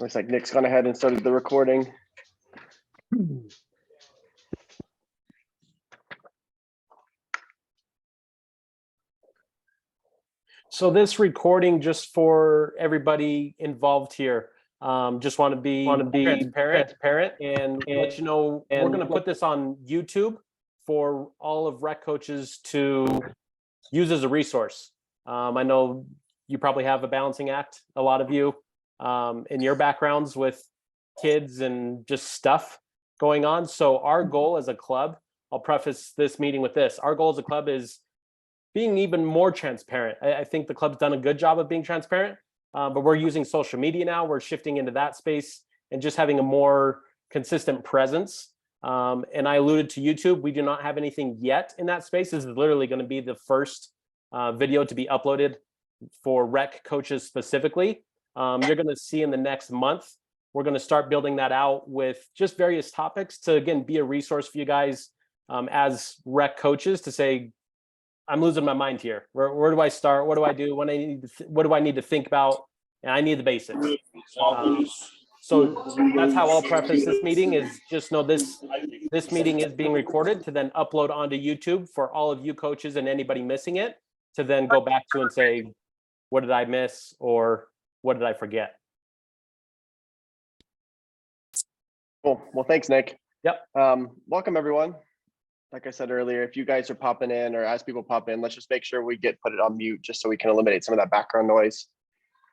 Looks like Nick's gone ahead and started the recording. So this recording, just for everybody involved here, just want to be transparent and let you know we're going to put this on YouTube for all of rec coaches to use as a resource. I know you probably have a balancing act, a lot of you, in your backgrounds with kids and just stuff going on. So our goal as a club, I'll preface this meeting with this. Our goal as a club is being even more transparent. I think the club's done a good job of being transparent, but we're using social media now. We're shifting into that space and just having a more consistent presence. And I alluded to YouTube. We do not have anything yet in that space. This is literally going to be the first video to be uploaded for rec coaches specifically. You're going to see in the next month, we're going to start building that out with just various topics to, again, be a resource for you guys as rec coaches to say, I'm losing my mind here. Where do I start? What do I do? What do I need to think about? And I need the basics. So that's how I'll preface this meeting, is just know this meeting is being recorded to then upload onto YouTube for all of you coaches and anybody missing it to then go back to and say, what did I miss or what did I forget? Cool. Well, thanks, Nick. Yep. Welcome, everyone. Like I said earlier, if you guys are popping in or as people pop in, let's just make sure we put it on mute just so we can eliminate some of that background noise.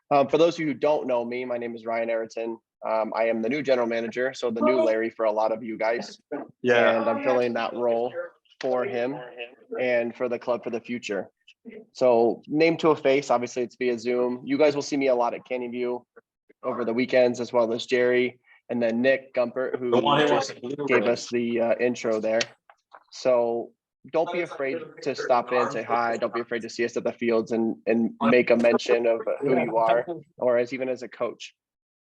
For those of you who don't know me, my name is Ryan Ayrton. I am the new general manager, so the new Larry for a lot of you guys. Yeah. And I'm filling that role for him and for the club for the future. So name to a face, obviously it's via Zoom. You guys will see me a lot at Canyon View over the weekends, as well as Jerry and then Nick Gumpert, who just gave us the intro there. So don't be afraid to stop in, say hi. Don't be afraid to see us at the fields and make a mention of who you are, or even as a coach.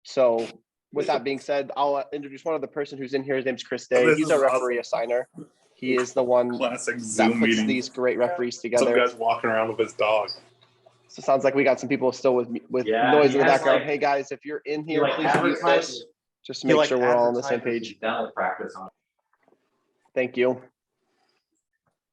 So with that being said, I'll introduce one other person who's in here. His name's Chris Day. He's our referee assigner. He is the one that puts these great referees together. Some guy's walking around with his dog. So it sounds like we got some people still with noise in the background. Hey guys, if you're in here, please mute this, just to make sure we're all on the same page. Thank you.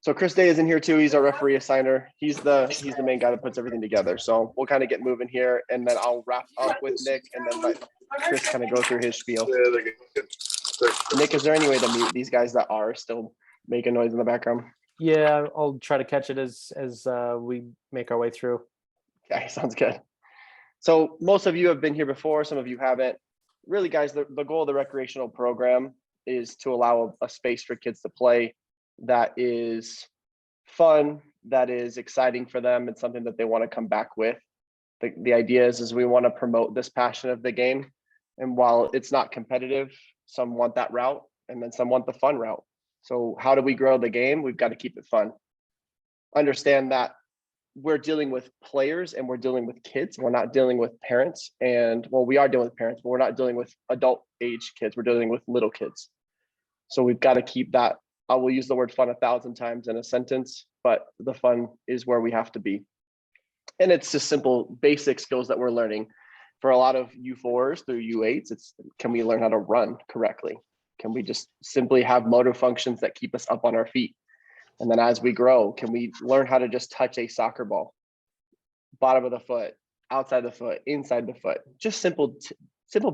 So Chris Day is in here too. He's our referee assigner. He's the main guy that puts everything together. So we'll kind of get moving here, and then I'll wrap up with Nick, and then let Chris kind of go through his spiel. Nick, is there any way to mute these guys that are still making noise in the background? Yeah, I'll try to catch it as we make our way through. Okay, sounds good. So most of you have been here before. Some of you haven't. Really, guys, the goal of the recreational program is to allow a space for kids to play that is fun, that is exciting for them, and something that they want to come back with. The idea is we want to promote this passion of the game. And while it's not competitive, some want that route, and then some want the fun route. So how do we grow the game? We've got to keep it fun. Understand that we're dealing with players and we're dealing with kids. We're not dealing with parents. And well, we are dealing with parents, but we're not dealing with adult age kids. We're dealing with little kids. So we've got to keep that. I will use the word fun 1,000 times in a sentence, but the fun is where we have to be. And it's just simple, basic skills that we're learning. For a lot of U4s through U8s, it's can we learn how to run correctly? Can we just simply have motor functions that keep us up on our feet? And then as we grow, can we learn how to just touch a soccer ball? Bottom of the foot, outside the foot, inside the foot. Just simple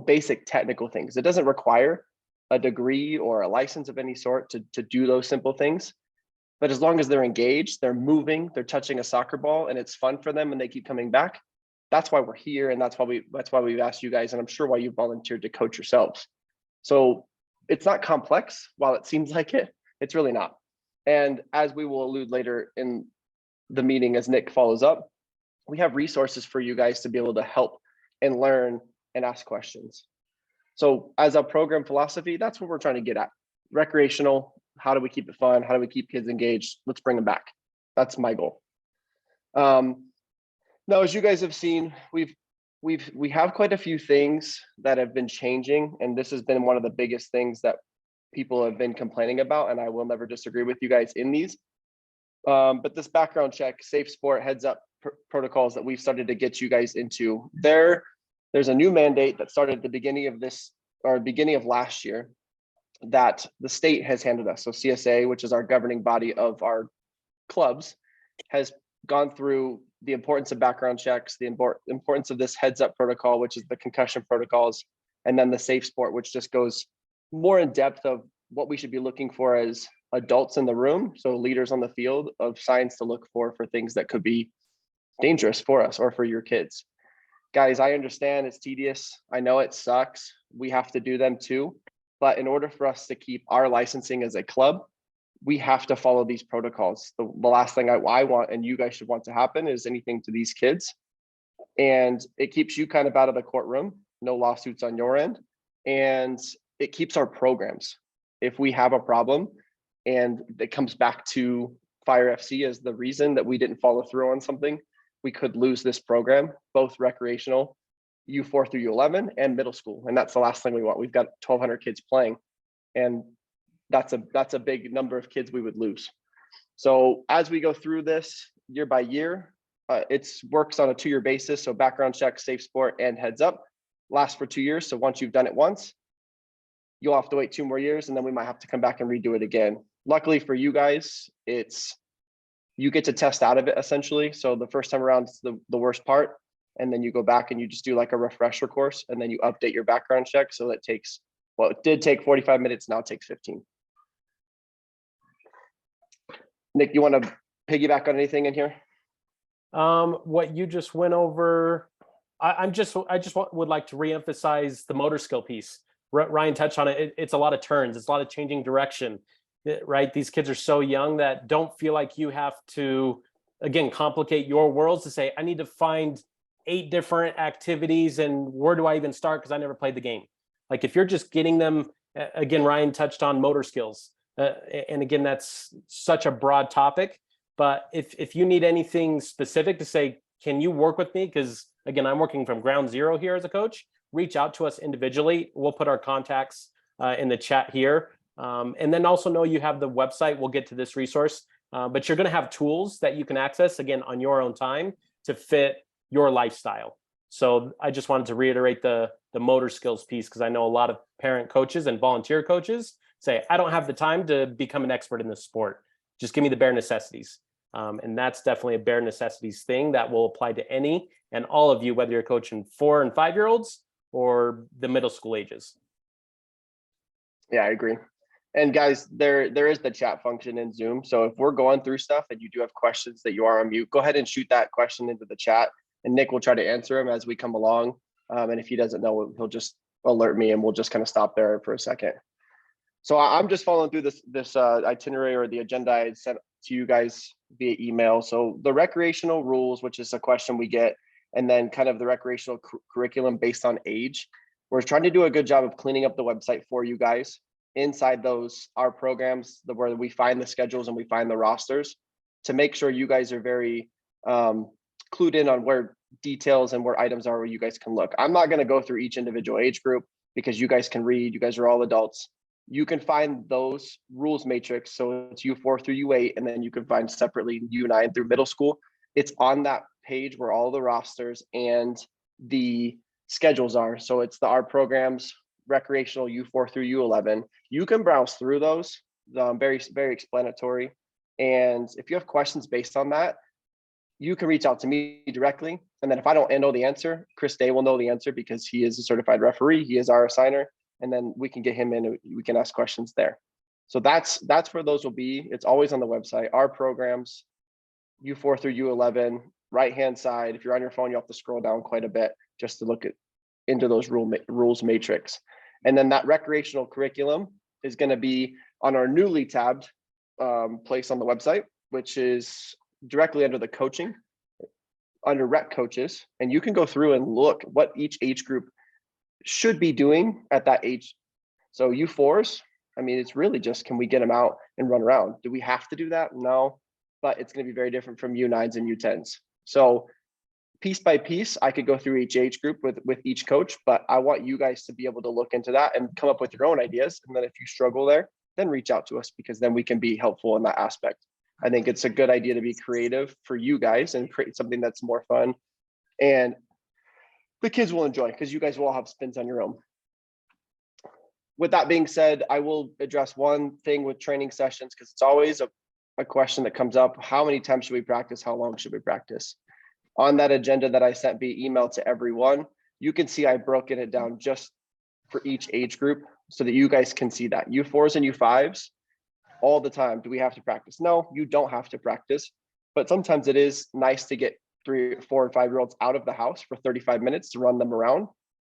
basic technical things. It doesn't require a degree or a license of any sort to do those simple things. But as long as they're engaged, they're moving, they're touching a soccer ball, and it's fun for them and they keep coming back, that's why we're here. And that's why we've asked you guys, and I'm sure why you volunteered to coach yourselves. So it's not complex. While it seems like it, it's really not. And as we will allude later in the meeting, as Nick follows up, we have resources for you guys to be able to help and learn and ask questions. So as a program philosophy, that's what we're trying to get at. Recreational, how do we keep it fun? How do we keep kids engaged? Let's bring them back. That's my goal. Now, as you guys have seen, we have quite a few things that have been changing, and this has been one of the biggest things that people have been complaining about, and I will never disagree with you guys in these. But this background check, safe sport, heads up protocols that we've started to get you guys into, they're there's a new mandate that started at the beginning of this, or beginning of last year, that the state has handed us. So CSA, which is our governing body of our clubs, has gone through the importance of background checks, the importance of this heads up protocol, which is the concussion protocols, and then the safe sport, which just goes more in depth of what we should be looking for as adults in the room. So leaders on the field, of signs to look for things that could be dangerous for us or for your kids. Guys, I understand it's tedious. I know it sucks. We have to do them too. But in order for us to keep our licensing as a club, we have to follow these protocols. The last thing I want, and you guys should want to happen, is anything to these kids. And it keeps you kind of out of the courtroom, no lawsuits on your end. And it keeps our programs. If we have a problem and it comes back to Fire FC as the reason that we didn't follow through on something, we could lose this program, both recreational, U4 through U11, and middle school. And that's the last thing we want. We've got 1,200 kids playing, and that's a big number of kids we would lose. So as we go through this year by year, it works on a 2-year basis. So background check, safe sport, and heads up lasts for 2 years. So once you've done it once, you'll have to wait 2 more years, and then we might have to come back and redo it again. Luckily for you guys, you get to test out of it essentially. So the first time around is the worst part. And then you go back and you just do like a refresher course, and then you update your background check. So that takes, well, it did take 45 minutes, now it takes 15. Nick, you want to piggyback on anything in here? What you just went over, I just would like to reemphasize the motor skill piece. Ryan touched on it. It's a lot of turns. It's a lot of changing direction, right? These kids are so young that don't feel like you have to, again, complicate your worlds to say, I need to find 8 different activities and where do I even start? Because I never played the game. Like if you're just getting them, again, Ryan touched on motor skills. And again, that's such a broad topic. But if you need anything specific to say, can you work with me? Because again, I'm working from ground zero here as a coach. Reach out to us individually. We'll put our contacts in the chat here. And then also know you have the website. We'll get to this resource. But you're going to have tools that you can access, again, on your own time to fit your lifestyle. So I just wanted to reiterate the motor skills piece, because I know a lot of parent coaches and volunteer coaches say, I don't have the time to become an expert in this sport. Just give me the bare necessities. And that's definitely a bare necessities thing that will apply to any and all of you, whether you're coaching 4- and 5-year-olds or the middle school ages. Yeah, I agree. And guys, there is the chat function in Zoom. So if we're going through stuff and you do have questions that you are on mute, go ahead and shoot that question into the chat, and Nick will try to answer them as we come along. And if he doesn't know, he'll just alert me, and we'll just kind of stop there for a second. So I'm just following through this itinerary, or the agenda I had sent to you guys via email. So the recreational rules, which is a question we get, and then kind of the recreational curriculum based on age. We're trying to do a good job of cleaning up the website for you guys. Inside those, our programs, where we find the schedules and we find the rosters, to make sure you guys are very clued in on where details and where items are where you guys can look. I'm not going to go through each individual age group, because you guys can read, you guys are all adults. You can find those rules matrix. So it's U4 through U8, and then you can find separately U9 through middle school. It's on that page where all the rosters and the schedules are. So it's our programs, recreational U4 through U11. You can browse through those, very, very explanatory. And if you have questions based on that, you can reach out to me directly. And then if I don't know the answer, Chris Day will know the answer, because he is a certified referee. He is our assigner. And then we can get him in, and we can ask questions there. So that's where those will be. It's always on the website. Our programs, U4 through U11, right-hand side. If you're on your phone, you have to scroll down quite a bit just to look into those rules matrix. And then that recreational curriculum is going to be on our newly tabbed place on the website, which is directly under the coaching, under rec coaches. And you can go through and look what each age group should be doing at that age. So U4s, I mean, it's really just, can we get them out and run around? Do we have to do that? No, but it's going to be very different from U9s and U10s. So piece by piece, I could go through each age group with each coach, but I want you guys to be able to look into that and come up with your own ideas. And then if you struggle there, then reach out to us, because then we can be helpful in that aspect. I think it's a good idea to be creative for you guys and create something that's more fun. And the kids will enjoy, because you guys will all have spins on your own. With that being said, I will address one thing with training sessions, because it's always a question that comes up. How many times should we practice? How long should we practice? On that agenda that I sent via email to everyone, you can see I've broken it down just for each age group so that you guys can see that. U4s and U5s, all the time, do we have to practice? No, you don't have to practice, but sometimes it is nice to get 3, 4, and 5-year-olds out of the house for 35 minutes to run them around,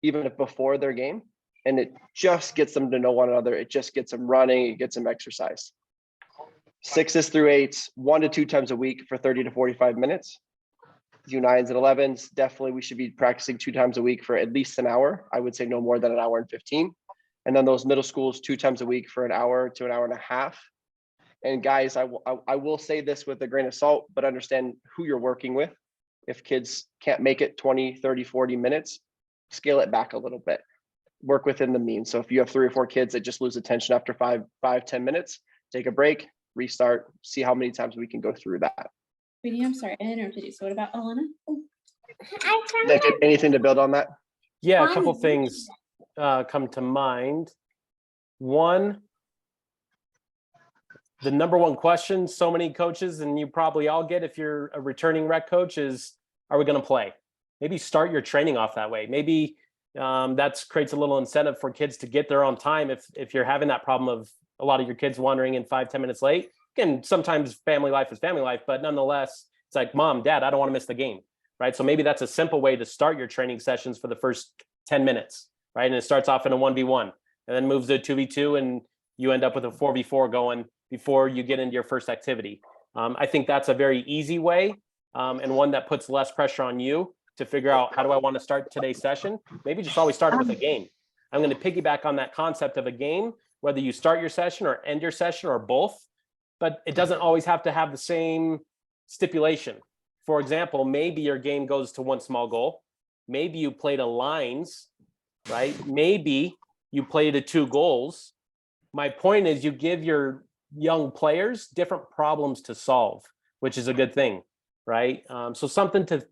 even if before their game. And it just gets them to know one another. It just gets them running, it gets them exercise. 6s through 8s, 1 to 2 times a week for 30 to 45 minutes. U9s and 11s, definitely we should be practicing 2 times a week for at least an hour. I would say no more than an hour and 15. And then those middle schools, 2 times a week for an hour to an hour and a half. And guys, I will say this with a grain of salt, but understand who you're working with. If kids can't make it 20, 30, 40 minutes, scale it back a little bit. Work within the means. So if you have 3 or 4 kids that just lose attention after 10 minutes, take a break, restart, see how many times we can go through that. Sweetie, I'm sorry, I interrupted you. So what about Alana? Nick, anything to build on that? Yeah, a couple things come to mind. One, the number one question so many coaches, and you probably all get if you're a returning rec coach, is, are we going to play? Maybe start your training off that way. Maybe that creates a little incentive for kids to get there on time. If you're having that problem of a lot of your kids wandering in 5-10 minutes late, again, sometimes family life is family life, but nonetheless, it's like, Mom, Dad, I don't want to miss the game, right? So maybe that's a simple way to start your training sessions for the first 10 minutes, right? And it starts off in a 1v1 and then moves to 2v2, and you end up with a 4v4 going before you get into your first activity. I think that's a very easy way and one that puts less pressure on you to figure out, how do I want to start today's session? Maybe just always start with a game. I'm going to piggyback on that concept of a game, whether you start your session or end your session or both, but it doesn't always have to have the same stipulation. For example, maybe your game goes to 1 small goal. Maybe you play to lines, right? Maybe you play to 2 goals. My point is, you give your young players different problems to solve, which is a good thing, right? So something to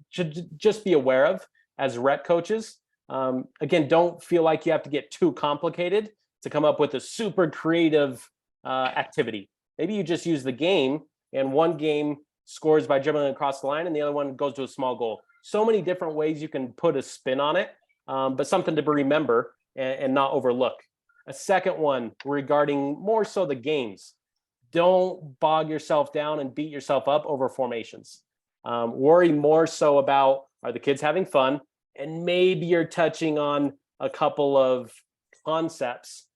just be aware of as rec coaches. Again, don't feel like you have to get too complicated to come up with a super creative activity. Maybe you just use the game, and one game scores by dribbling across the line and the other one goes to a small goal. So many different ways you can put a spin on it, but something to remember and not overlook. A second one regarding more so the games. Don't bog yourself down and beat yourself up over formations. Worry more so about, are the kids having fun? And maybe you're touching on a couple of concepts,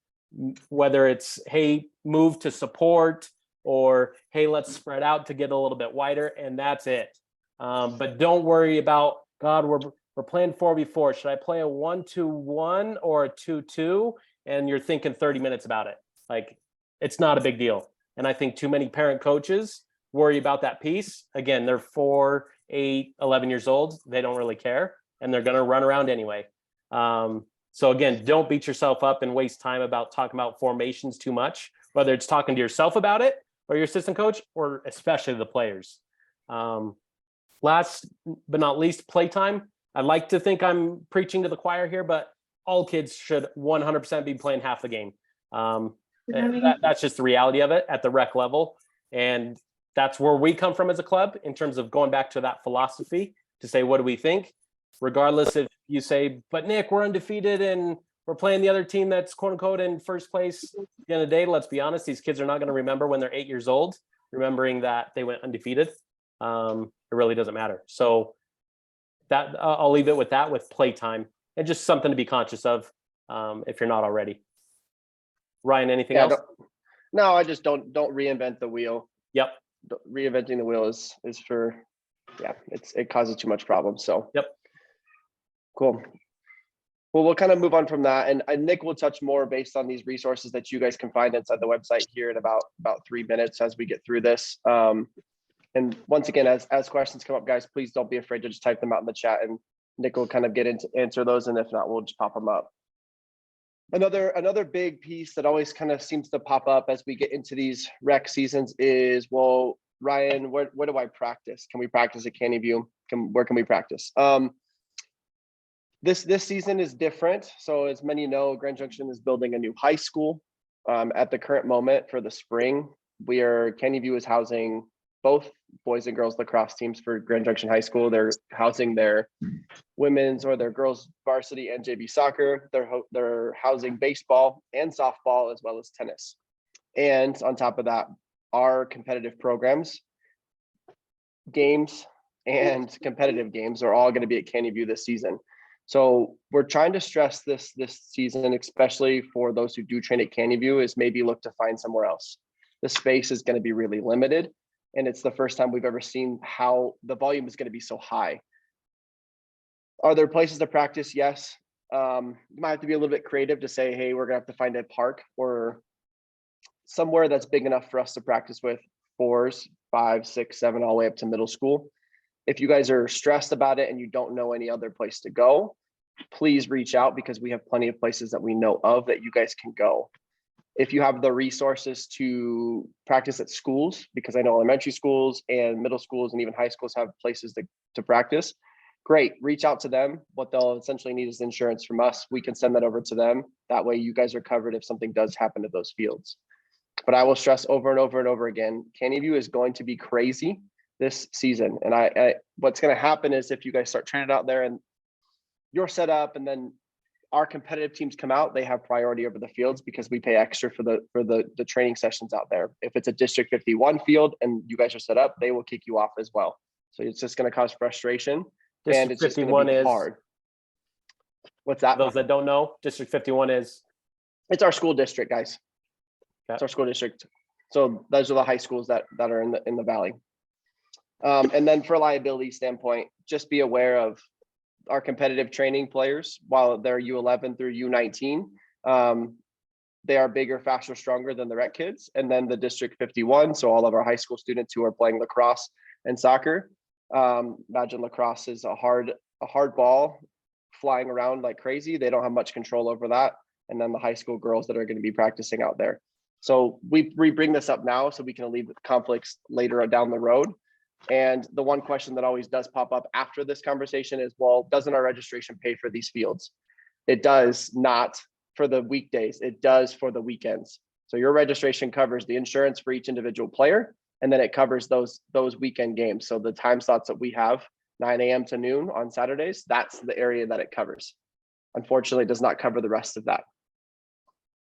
whether it's, hey, move to support, or hey, let's spread out to get a little bit wider, and that's it. But don't worry about, God, we're playing 4v4. Should I play a 1-2-1 or a 2-2? And you're thinking 30 minutes about it. Like, it's not a big deal. And I think too many parent coaches worry about that piece. Again, they're 4, 8, 11 years old. They don't really care, and they're going to run around anyway. So again, don't beat yourself up and waste time about talking about formations too much, whether it's talking to yourself about it or your assistant coach, or especially the players. Last but not least, playtime. I'd like to think I'm preaching to the choir here, but all kids should 100% be playing half the game. That's just the reality of it at the rec level. And that's where we come from as a club in terms of going back to that philosophy to say, what do we think? Regardless if you say, but Nick, we're undefeated and we're playing the other team that's quote unquote in first place. At the end of the day, let's be honest, these kids are not going to remember when they're 8 years old, remembering that they went undefeated. It really doesn't matter. So that I'll leave it with that, with playtime, and just something to be conscious of if you're not already. Ryan, anything else? No, I just don't reinvent the wheel. Yep. Reinventing the wheel is for, yeah, it causes too much problems. So yep. Cool. Well, we'll kind of move on from that, and Nick will touch more based on these resources that you guys can find inside the website here in about 3 minutes as we get through this. And once again, as questions come up, guys, please don't be afraid to just type them out in the chat, and Nick will kind of get into answer those, and if not, we'll just pop them up. Another big piece that always kind of seems to pop up as we get into these rec seasons is, well, Ryan, where do I practice? Can we practice at Canyon View? Where can we practice? This season is different. So as many know, Grand Junction is building a new high school. At the current moment for the spring, Canyon View is housing both boys and girls lacrosse teams for Grand Junction High School. They're housing their women's or their girls varsity and JV soccer. They're housing baseball and softball as well as tennis. And on top of that, our competitive programs, games and competitive games are all going to be at Canyon View this season. So we're trying to stress this season, especially for those who do train at Canyon View, is maybe look to find somewhere else. The space is going to be really limited. And it's the first time we've ever seen how the volume is going to be so high. Are there places to practice? Yes. You might have to be a little bit creative to say, hey, we're going to have to find a park or somewhere that's big enough for us to practice with 4s, 5, 6, 7, all the way up to middle school. If you guys are stressed about it and you don't know any other place to go, please reach out because we have plenty of places that we know of that you guys can go. If you have the resources to practice at schools, because I know elementary schools and middle schools and even high schools have places to practice, great, reach out to them. What they'll essentially need is insurance from us. We can send that over to them. That way you guys are covered if something does happen to those fields. But I will stress over and over and over again, Canyon View is going to be crazy this season. And what's going to happen is if you guys start training out there and you're set up and then our competitive teams come out, they have priority over the fields because we pay extra for the training sessions out there. If it's a District 51 field and you guys are set up, they will kick you off as well. So it's just going to cause frustration. District and it's just 51 be is hard. What's that? Those that don't know, District 51 is? It's our school district, guys. Okay. It's our school district. So those are the high schools that are in the valley. And then for liability standpoint, just be aware of our competitive training players. While they're U11 through U19, they are bigger, faster, stronger than the rec kids. And then the District 51, so all of our high school students who are playing lacrosse and soccer. Imagine lacrosse is a hard ball flying around like crazy. They don't have much control over that. And then the high school girls that are going to be practicing out there. So we bring this up now so we can alleviate conflicts later down the road. And the one question that always does pop up after this conversation is, well, doesn't our registration pay for these fields? It does not for the weekdays. It does for the weekends. So your registration covers the insurance for each individual player, and then it covers those weekend games. So the time slots that we have, 9 a.m. to noon on Saturdays, that's the area that it covers. Unfortunately, it does not cover the rest of that.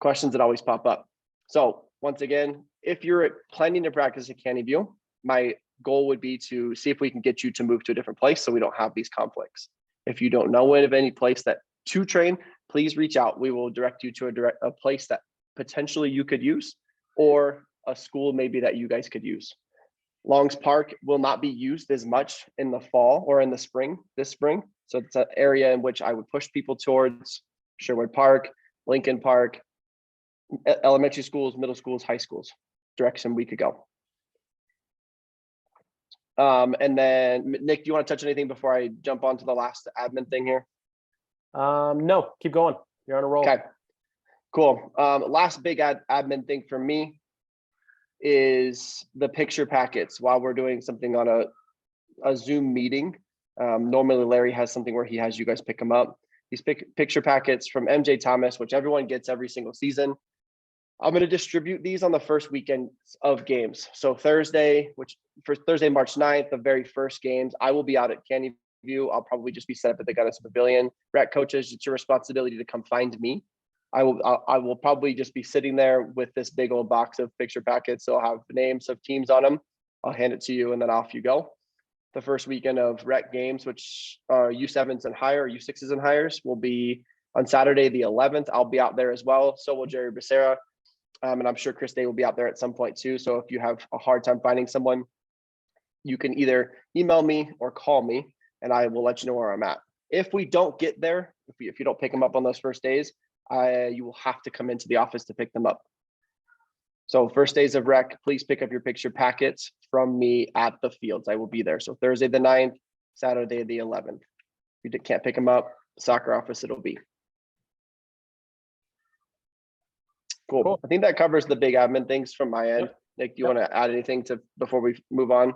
Questions that always pop up. So once again, if you're planning to practice at Canyon View, my goal would be to see if we can get you to move to a different place so we don't have these conflicts. If you don't know of any place to train, please reach out. We will direct you to a place that potentially you could use, or a school maybe that you guys could use. Longs Park will not be used as much in the fall or in the spring, this spring. So it's an area in which I would push people towards Sherwood Park, Lincoln Park, elementary schools, middle schools, high schools, direction we could go. And then Nick, do you want to touch anything before I jump on to the last admin thing here? No, keep going. You're on a roll. Okay, cool. Last big admin thing for me is the picture packets. While we're doing something on a Zoom meeting, normally Larry has something where he has you guys pick them up. These picture packets from MJ Thomas, which everyone gets every single season. I'm going to distribute these on the first weekend of games. So Thursday, for Thursday, March 9th, the very first games, I will be out at Canyon View. I'll probably just be set up at the Gunness Pavilion. Rec coaches, it's your responsibility to come find me. I will probably just be sitting there with this big old box of picture packets. They'll have names of teams on them. I'll hand it to you and then off you go. The first weekend of rec games, which are U7s and higher, U6s and higher, will be on Saturday, the 11th. I'll be out there as well. So will Jerry Becerra. And I'm sure Chris Day will be out there at some point too. So if you have a hard time finding someone, you can either email me or call me and I will let you know where I'm at. If we don't get there, if you don't pick them up on those first days, you will have to come into the office to pick them up. So first days of rec, please pick up your picture packets from me at the fields. I will be there. So Thursday the 9th, Saturday the 11th. If you can't pick them up, soccer office it'll be. Cool. I think that covers the big admin things from my end. Yep. Nick, do you want to add anything before we move on?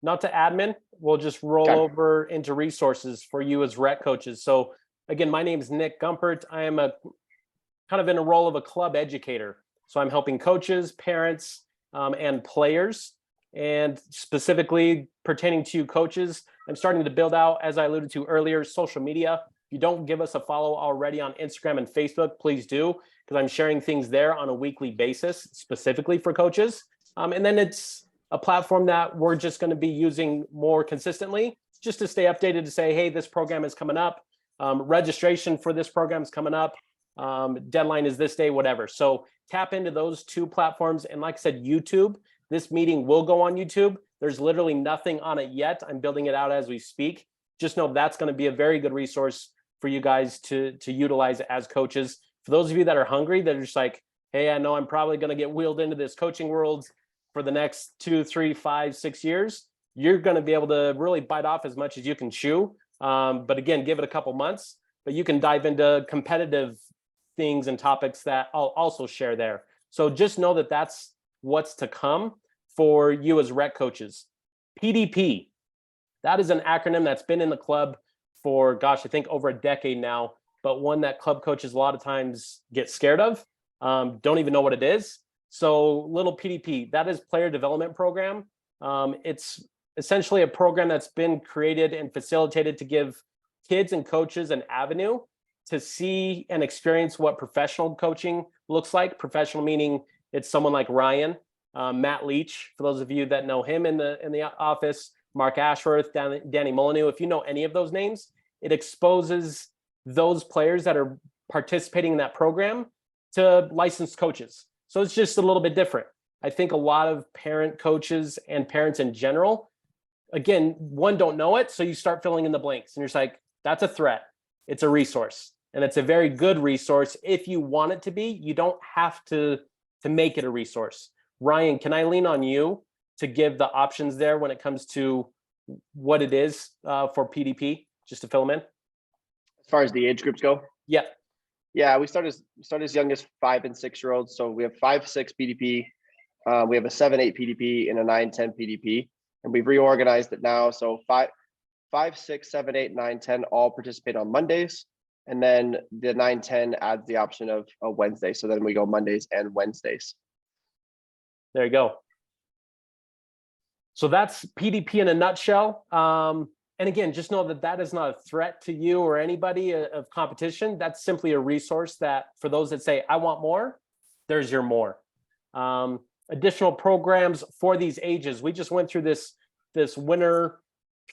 Not to admin, we'll just roll over into resources for you as rec coaches. So Again, my name is Nick Gumpert. I am a kind of in a role of a club educator. So I'm helping coaches, parents, and players. And specifically pertaining to coaches, I'm starting to build out, as I alluded to earlier, social media. If you don't give us a follow already on Instagram and Facebook, please do, because I'm sharing things there on a weekly basis, specifically for coaches. And then it's a platform that we're just going to be using more consistently, just to stay updated, to say, hey, this program is coming up. Registration for this program is coming up. Deadline is this day, whatever. So tap into those two platforms. And like I said, YouTube, this meeting will go on YouTube. There's literally nothing on it yet. I'm building it out as we speak. Just know that's going to be a very good resource for you guys to utilize as coaches. For those of you that are hungry, that are just like, hey, I know I'm probably going to get wheeled into this coaching world for the next 2, 3, 5, 6 years. You're going to be able to really bite off as much as you can chew. But again, give it a couple months, but you can dive into competitive things and topics that I'll also share there. So just know that that's what's to come for you as rec coaches. PDP, that is an acronym that's been in the club for, gosh, I think over a decade now, but one that club coaches a lot of times get scared of, don't even know what it is. So little PDP, that is player development program. It's essentially a program that's been created and facilitated to give kids and coaches an avenue to see and experience what professional coaching looks like. Professional meaning it's someone like Ryan, Matt Leach, for those of you that know him in the office, Mark Ashworth, Danny Molyneux. If you know any of those names, it exposes those players that are participating in that program to licensed coaches. So it's just a little bit different. I think a lot of parent coaches and parents in general, again, one, don't know it. So you start filling in the blanks and you're just like, that's a threat. It's a resource. And it's a very good resource if you want it to be. You don't have to make it a resource. Ryan, can I lean on you to give the options there when it comes to what it is for PDP, just to fill them in? As far as the age groups go? Yeah. Yeah, we start as young as 5 and 6 year olds. So we have 5, 6 PDP. We have a 7, 8 PDP and a 9, 10 PDP. And we've reorganized it now. So 5, 6, 7, 8, 9, 10 all participate on Mondays. And then the 9, 10 adds the option of a Wednesday. So then we go Mondays and Wednesdays. There you go. So that's PDP in a nutshell. And again, just know that that is not a threat to you or anybody of competition. That's simply a resource that for those that say, I want more, there's your more. Additional programs for these ages. We just went through this winter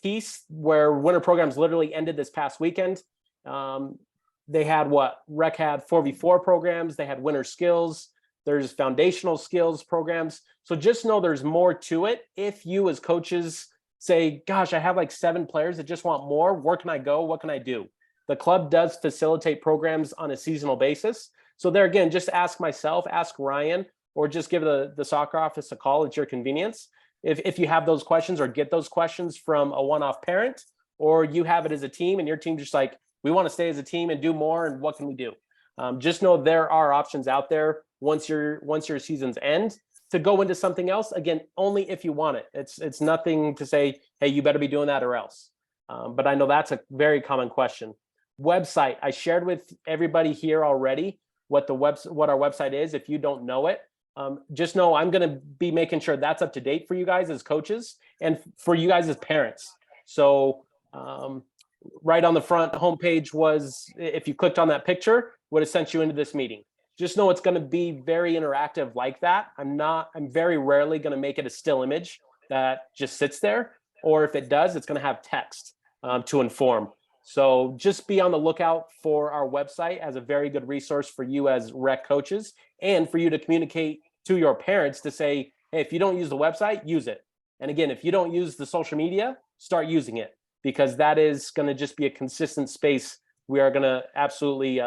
piece where winter programs literally ended this past weekend. They had Rec had 4v4 programs. They had winter skills. There's foundational skills programs. So just know there's more to it. If you as coaches say, gosh, I have like 7 players that just want more, where can I go? What can I do? The club does facilitate programs on a seasonal basis. So there again, just ask myself, ask Ryan, or just give the soccer office a call at your convenience. If you have those questions or get those questions from a one-off parent, or you have it as a team and your team just like, we want to stay as a team and do more, and what can we do? Just know there are options out there once your seasons end to go into something else. Again, only if you want it. It's nothing to say, hey, you better be doing that or else. But I know that's a very common question. Website, I shared with everybody here already what our website is. If you don't know it, just know I'm going to be making sure that's up to date for you guys as coaches and for you guys as parents. So right on the front homepage was, if you clicked on that picture, would have sent you into this meeting. Just know it's going to be very interactive like that. I'm very rarely going to make it a still image that just sits there. Or if it does, it's going to have text to inform. So just be on the lookout for our website as a very good resource for you as rec coaches, and for you to communicate to your parents to say, hey, if you don't use the website, use it. And again, if you don't use the social media, start using it, because that is going to just be a consistent space. We are going to absolutely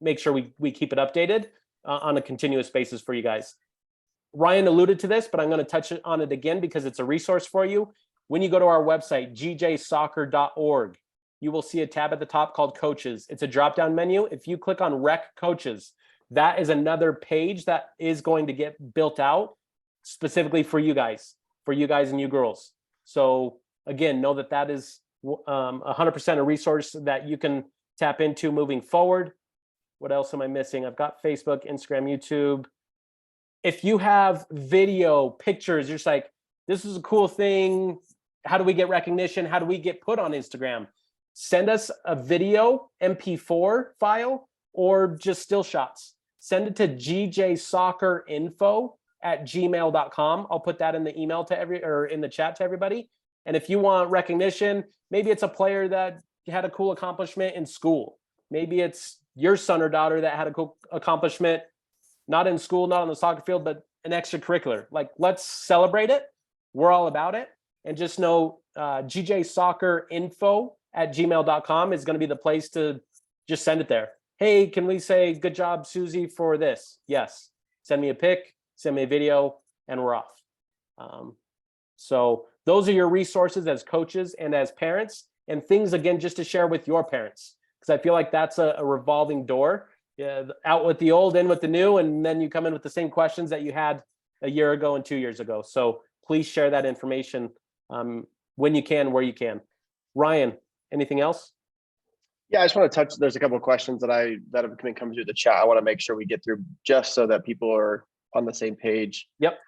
make sure we keep it updated on a continuous basis for you guys. Ryan alluded to this, but I'm going to touch on it again because it's a resource for you. When you go to our website, gjsoccer.org, you will see a tab at the top called Coaches. It's a drop-down menu. If you click on Rec Coaches, that is another page that is going to get built out specifically for you guys and you girls. So again, know that is 100% a resource that you can tap into moving forward. What else am I missing? I've got Facebook, Instagram, YouTube. If you have video, pictures, you're just like, this is a cool thing. How do we get recognition? How do we get put on Instagram? Send us a video MP4 file or just still shots. Send it to gjsoccerinfo@gmail.com. I'll put that in the email to in the chat to everybody. And if you want recognition, maybe it's a player that had a cool accomplishment in school. Maybe it's your son or daughter that had a cool accomplishment, not in school, not on the soccer field, but an extracurricular. Like, let's celebrate it. We're all about it. And just know gjsoccerinfo@gmail.com is going to be the place to just send it there. Hey, can we say good job, Susie, for this? Yes. Send me a pic, send me a video, and we're off. So those are your resources as coaches and as parents, and things, again, just to share with your parents, because I feel like that's a revolving door. Yeah, out with the old, in with the new, and then you come in with the same questions that you had a year ago and 2 years ago. So please share that information when you can, where you can. Ryan, anything else? Yeah, I just want to touch, there's a couple of questions that have been coming through the chat. I want to make sure we get through just so that people are on the same page. Yep.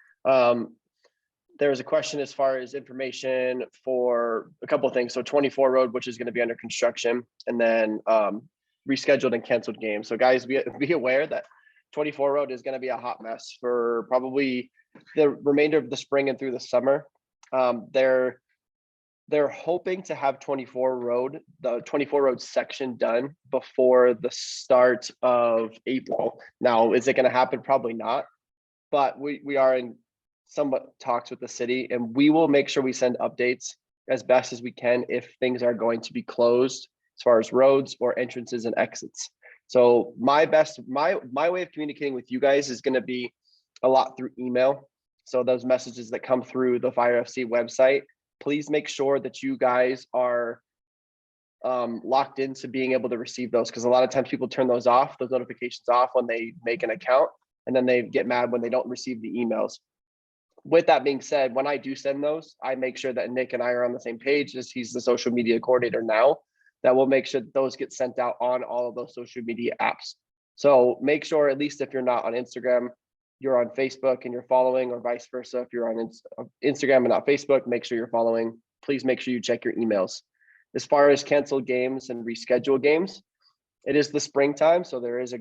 There's a question as far as information for a couple of things. So 24 Road, which is going to be under construction, and then rescheduled and canceled games. So guys, be aware that 24 Road is going to be a hot mess for probably the remainder of the spring and through the summer. They're hoping to have 24 Road, the 24 Road section done before the start of April. Now, is it going to happen? Probably not, but we are in somewhat talks with the city, and we will make sure we send updates as best as we can if things are going to be closed as far as roads or entrances and exits. So my way of communicating with you guys is going to be a lot through email. So those messages that come through the Fire FC website, please make sure that you guys are locked into being able to receive those, because a lot of times people turn those notifications off when they make an account, and then they get mad when they don't receive the emails. With that being said, when I do send those, I make sure that Nick and I are on the same page, as he's the social media coordinator now, that will make sure that those get sent out on all of those social media apps. So make sure, at least if you're not on Instagram, you're on Facebook and you're following, or vice versa. If you're on Instagram and not Facebook, make sure you're following. Please make sure you check your emails. As far as canceled games and rescheduled games, it is the springtime, so there is a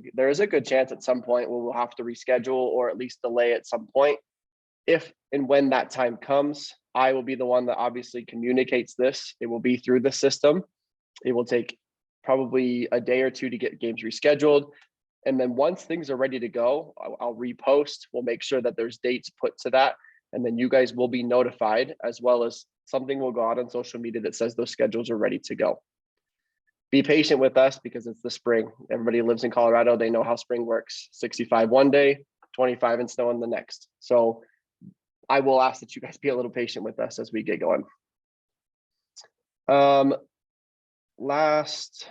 good chance at some point we'll have to reschedule or at least delay at some point. If and when that time comes, I will be the one that obviously communicates this. It will be through the system. It will take probably a day or two to get games rescheduled. And then once things are ready to go, I'll repost. We'll make sure that there's dates put to that. And then you guys will be notified, as well as something will go out on social media that says those schedules are ready to go. Be patient with us because it's the spring. Everybody lives in Colorado. They know how spring works. 65 one day, 25 and snow in the next. So I will ask that you guys be a little patient with us as we get going. Last,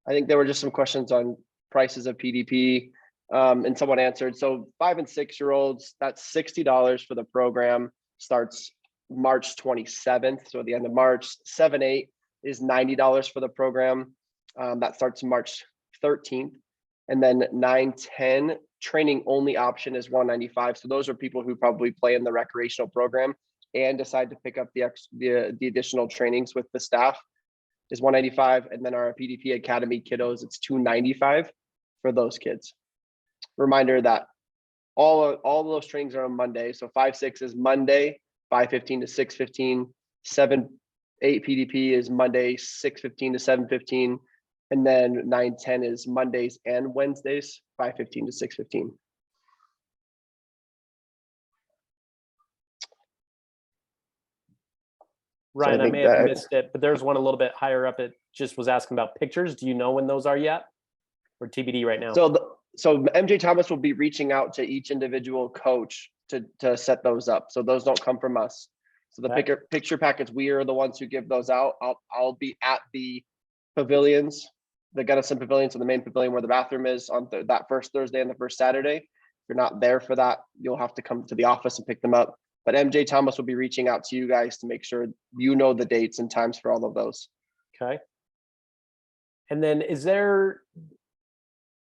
I think there were just some questions on prices of PDP, and someone answered. So 5 and 6 year olds, that's $60 for the program. Starts March 27th, so at the end of March. 7-8 is $90 for the program. That starts March 13th. And then 9-10 training only option is $195. So those are people who probably play in the recreational program and decide to pick up the additional trainings with the staff, is $195. And then our PDP Academy kiddos, it's $295 for those kids. Reminder that all of those trainings are on Monday. So 5-6 is Monday, 5:15 to 6:15. 7-8 PDP is Monday, 6:15 to 7:15. And then 9-10 is Mondays and Wednesdays, 5:15 to 6:15. Ryan, So I may have missed it, but there's one a little bit higher up. It just was asking about pictures. Do you know when those are yet, or TBD right now? So MJ Thomas will be reaching out to each individual coach to set those up. So those don't come from us. So the picture packets, we are the ones who give those out. I'll be at the pavilions, the Gunnison Pavilion, so the main pavilion where the bathroom is, on that first Thursday and the first Saturday. If you're not there for that, you'll have to come to the office and pick them up. But MJ Thomas will be reaching out to you guys to make sure you know the dates and times for all of those. Okay. And then is there,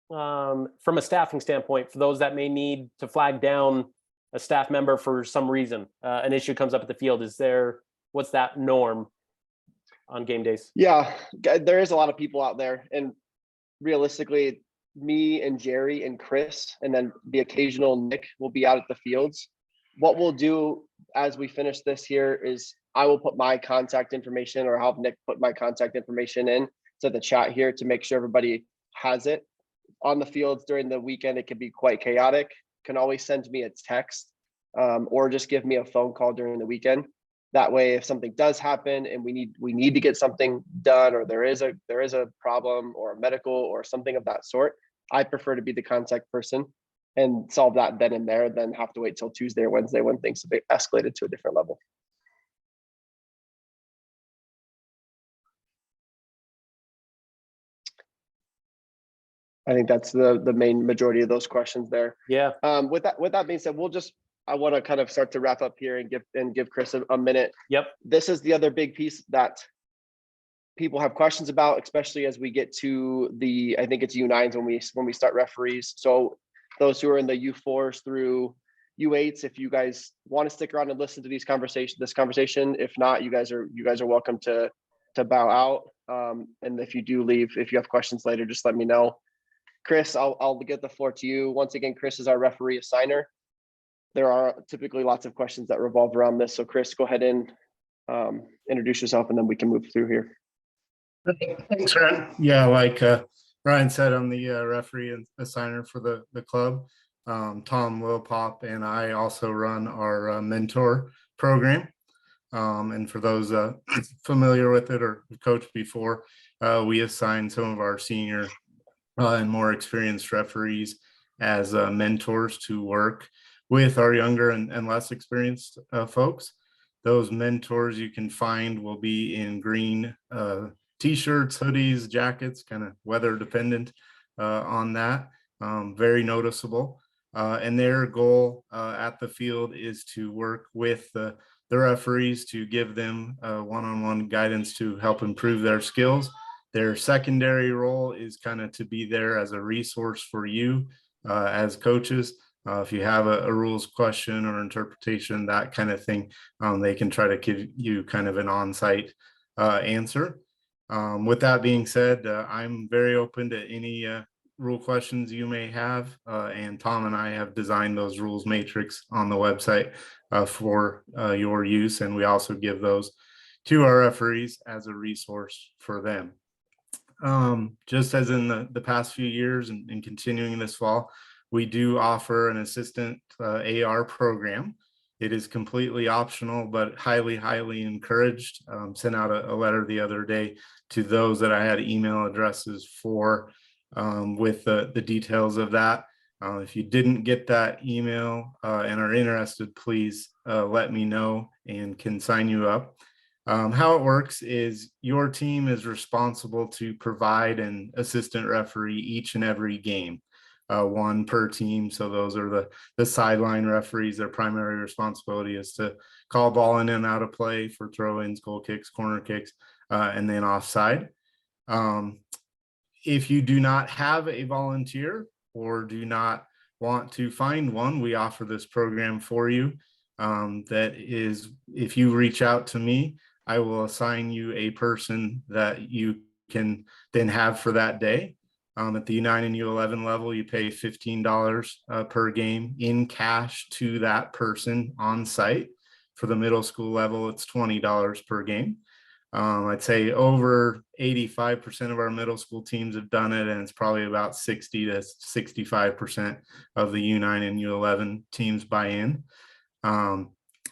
from a staffing standpoint, for those that may need to flag down a staff member for some reason, an issue comes up at the field, what's that norm on game days? Yeah, there is a lot of people out there, and realistically, me and Jerry and Chris, and then the occasional Nick will be out at the fields. What we'll do as we finish this here is I will put my contact information, or help Nick put my contact information in to the chat here to make sure everybody has it. On the fields during the weekend, it can be quite chaotic. Can always send me a text, or just give me a phone call during the weekend. That way, if something does happen and we need to get something done, or there is a problem or a medical or something of that sort, I prefer to be the contact person and solve that then and there, than have to wait till Tuesday or Wednesday when things have escalated to a different level. I think that's the main majority of those questions there. Yeah. With that being said, I want to kind of start to wrap up here and give Chris a minute. Yep. This is the other big piece that people have questions about, especially as we get to I think it's U9s when we start referees. So those who are in the U4s through U8s, if you guys want to stick around and listen to this conversation, if not, you guys are welcome to bow out. And if you do leave, if you have questions later, just let me know. Chris, I'll get the floor to you. Once again, Chris is our referee assigner. There are typically lots of questions that revolve around this. So Chris, go ahead and introduce yourself, and then we can move through here. Thanks, Ryan. Yeah, like Ryan said, I'm the referee and assigner for the club. Tom Wilpop and I also run our mentor program. And for those familiar with it or coached before, we assign some of our senior and more experienced referees as mentors to work with our younger and less experienced folks. Those mentors you can find will be in green t-shirts, hoodies, jackets, kind of weather dependent on that. Very noticeable. And their goal at the field is to work with the referees to give them one-on-one guidance to help improve their skills. Their secondary role is kind of to be there as a resource for you as coaches. If you have a rules question or interpretation, that kind of thing, they can try to give you kind of an on-site answer. With that being said, I'm very open to any rule questions you may have, and Tom and I have designed those rules matrix on the website for your use, and we also give those to our referees as a resource for them. Just as in the past few years and continuing this fall, we do offer an assistant AR program. It is completely optional, but highly, highly encouraged. Sent out a letter the other day to those that I had email addresses for with the details of that. If you didn't get that email and are interested, please let me know and can sign you up. How it works is your team is responsible to provide an assistant referee each and every game. One per team. So those are the sideline referees. Their primary responsibility is to call ball in and out of play for throw-ins, goal kicks, corner kicks, and then offside. If you do not have a volunteer or do not want to find one, we offer this program for you. That is, if you reach out to me, I will assign you a person that you can then have for that day. At the U9 and U11 level, you pay $15 per game in cash to that person on site. For the middle school level, it's $20 per game. I'd say over 85% of our middle school teams have done it, and it's probably about 60 to 65% of the U9 and U11 teams buy in.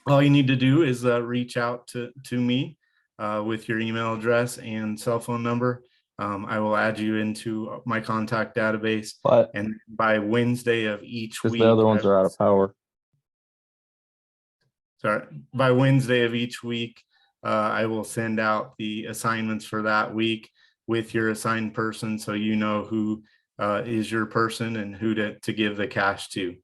All you need to do is reach out to me with your email address and cell phone number. I will add you into my contact database, and by Wednesday of each week, the other ones are out of power. Sorry, by Wednesday of each week, I will send out the assignments for that week with your assigned person, so you know who is your person and who to give the cash to.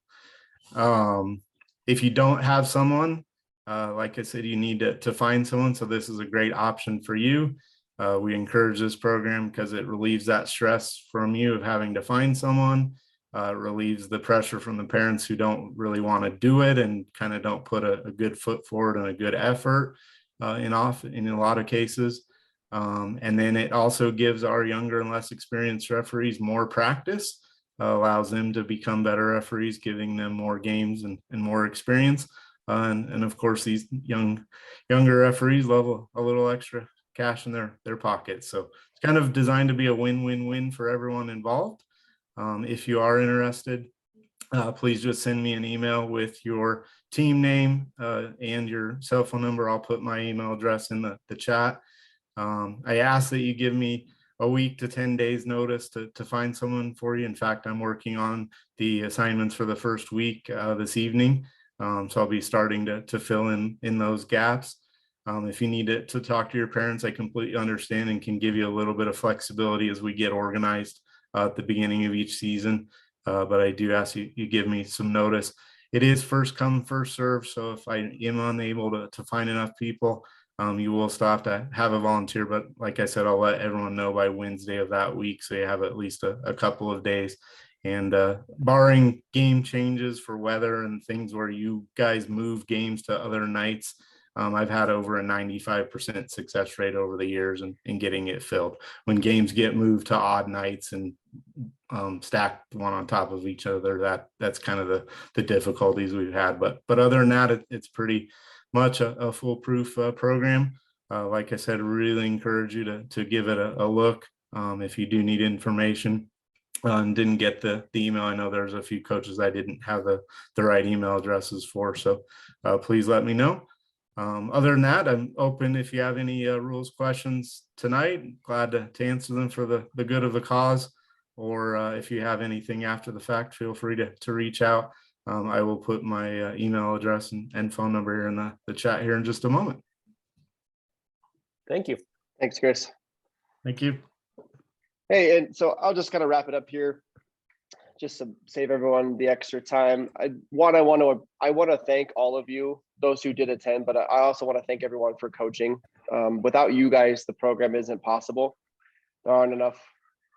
If you don't have someone, like I said, you need to find someone. So this is a great option for you. We encourage this program because it relieves that stress from you of having to find someone. Relieves the pressure from the parents who don't really want to do it and kind of don't put a good foot forward and a good effort in a lot of cases. And then it also gives our younger and less experienced referees more practice, allows them to become better referees, giving them more games and more experience. And of course, these younger referees love a little extra cash in their pockets. So it's kind of designed to be a win-win-win for everyone involved. If you are interested, please just send me an email with your team name and your cell phone number. I'll put my email address in the chat. I ask that you give me a week to 10 days notice to find someone for you. In fact, I'm working on the assignments for the first week this evening. So I'll be starting to fill in those gaps. If you need to talk to your parents, I completely understand and can give you a little bit of flexibility as we get organized at the beginning of each season. But I do ask you give me some notice. It is first come, first serve. So if I am unable to find enough people, you will still have to have a volunteer. But like I said, I'll let everyone know by Wednesday of that week, so you have at least a couple of days. And barring game changes for weather and things where you guys move games to other nights, I've had over a 95% success rate over the years in getting it filled. When games get moved to odd nights and stacked one on top of each other, that's kind of the difficulties we've had. But other than that, it's pretty much a foolproof program. Like I said, really encourage you to give it a look. If you do need information and didn't get the email, I know there's a few coaches I didn't have the right email addresses for, so please let me know. Other than that, I'm open if you have any rules questions tonight. Glad to answer them for the good of the cause, or if you have anything after the fact, feel free to reach out. I will put my email address and phone number here in the chat here in just a moment. Thank you. Thanks, Chris. Thank you. Hey, and so I'll just kind of wrap it up here, just to save everyone the extra time. I want to thank all of you, those who did attend, but I also want to thank everyone for coaching. Without you guys, the program isn't possible. There aren't enough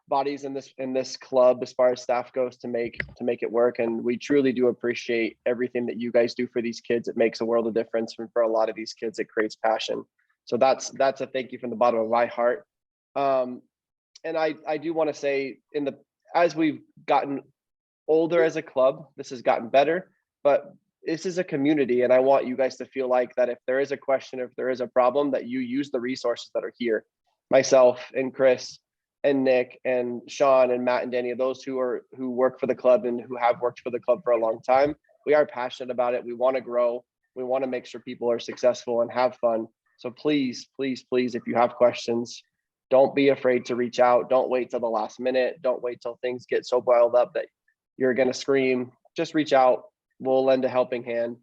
bodies in this club as far as staff goes to make it work, and we truly do appreciate everything that you guys do for these kids. It makes a world of difference, and for a lot of these kids it creates passion. So that's a thank you from the bottom of my heart. And I do want to say, as we've gotten older as a club, this has gotten better, but this is a community, and I want you guys to feel like that if there is a question, if there is a problem, that you use the resources that are here. Myself and Chris and Nick and Sean and Matt and Danny, those who work for the club and who have worked for the club for a long time, we are passionate about it. We want to grow. We want to make sure people are successful and have fun. So please, please, please, if you have questions, don't be afraid to reach out. Don't wait till the last minute. Don't wait till things get so boiled up that you're going to scream. Just reach out. We'll lend a helping hand.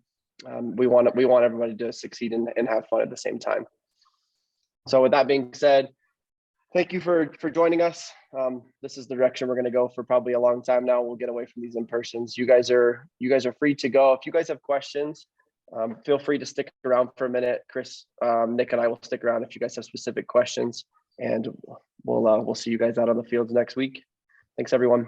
We want everybody to succeed and have fun at the same time. So with that being said, thank you for joining us. This is the direction we're going to go for probably a long time now. We'll get away from these in-persons. You guys are free to go. If you guys have questions, feel free to stick around for a minute. Chris, Nick, and I will stick around if you guys have specific questions, and we'll see you guys out on the fields next week. Thanks, everyone.